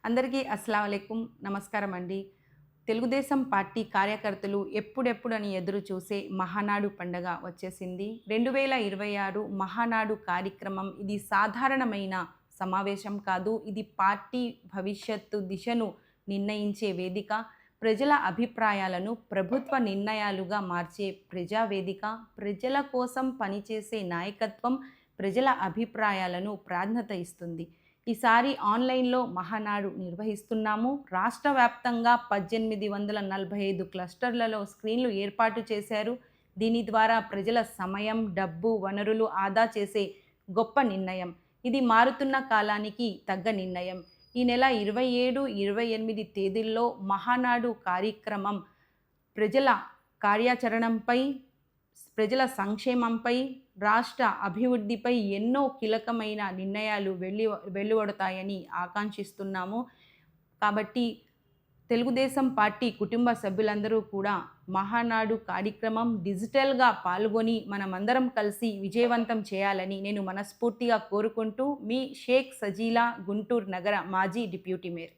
అందరికీ అస్సలాము అలైకుం. నమస్కారం అండి. తెలుగుదేశం పార్టీ కార్యకర్తలు ఎప్పుడెప్పుడని ఎదురు చూసే మహానాడు పండగ వచ్చేసింది. 2026 మహానాడు కార్యక్రమం ఇది సాధారణమైన సమావేశం కాదు. ఇది పార్టీ భవిష్యత్తు దిశను నిర్ణయించే వేదిక. ప్రజల అభిప్రాయాలను ప్రభుత్వ నిర్ణయాలుగా మార్చే ప్రజావేదిక. ప్రజల కోసం పనిచేసే నాయకత్వం ప్రజల అభిప్రాయాలను ప్రాధాన్యత ఇస్తుంది. ఈసారి ఆన్లైన్లో మహానాడు నిర్వహిస్తున్నాము. రాష్ట్ర వ్యాప్తంగా 1845 క్లస్టర్లలో స్క్రీన్లు ఏర్పాటు చేశారు. దీని ద్వారా ప్రజల సమయం, డబ్బు, వనరులు ఆదా చేసే గొప్ప నిర్ణయం. ఇది మారుతున్న కాలానికి తగ్గ నిర్ణయం. ఈ నెల 27, 28 తేదీల్లో మహానాడు కార్యక్రమం ప్రజల కార్యాచరణంపై, ప్రజల సంక్షేమంపై, రాష్ట్ర అభివృద్ధిపై ఎన్నో కీలకమైన నిర్ణయాలు వెలువడతాయని ఆకాంక్షిస్తున్నాము. కాబట్టి తెలుగుదేశం పార్టీ కుటుంబ సభ్యులందరూ కూడా మహానాడు కార్యక్రమం డిజిటల్గా పాల్గొని మనమందరం కలిసి విజయవంతం చేయాలని నేను మనస్ఫూర్తిగా కోరుకుంటూ మీ షేక్ సజీలా, గుంటూరు నగర మాజీ డిప్యూటీ మేయర్.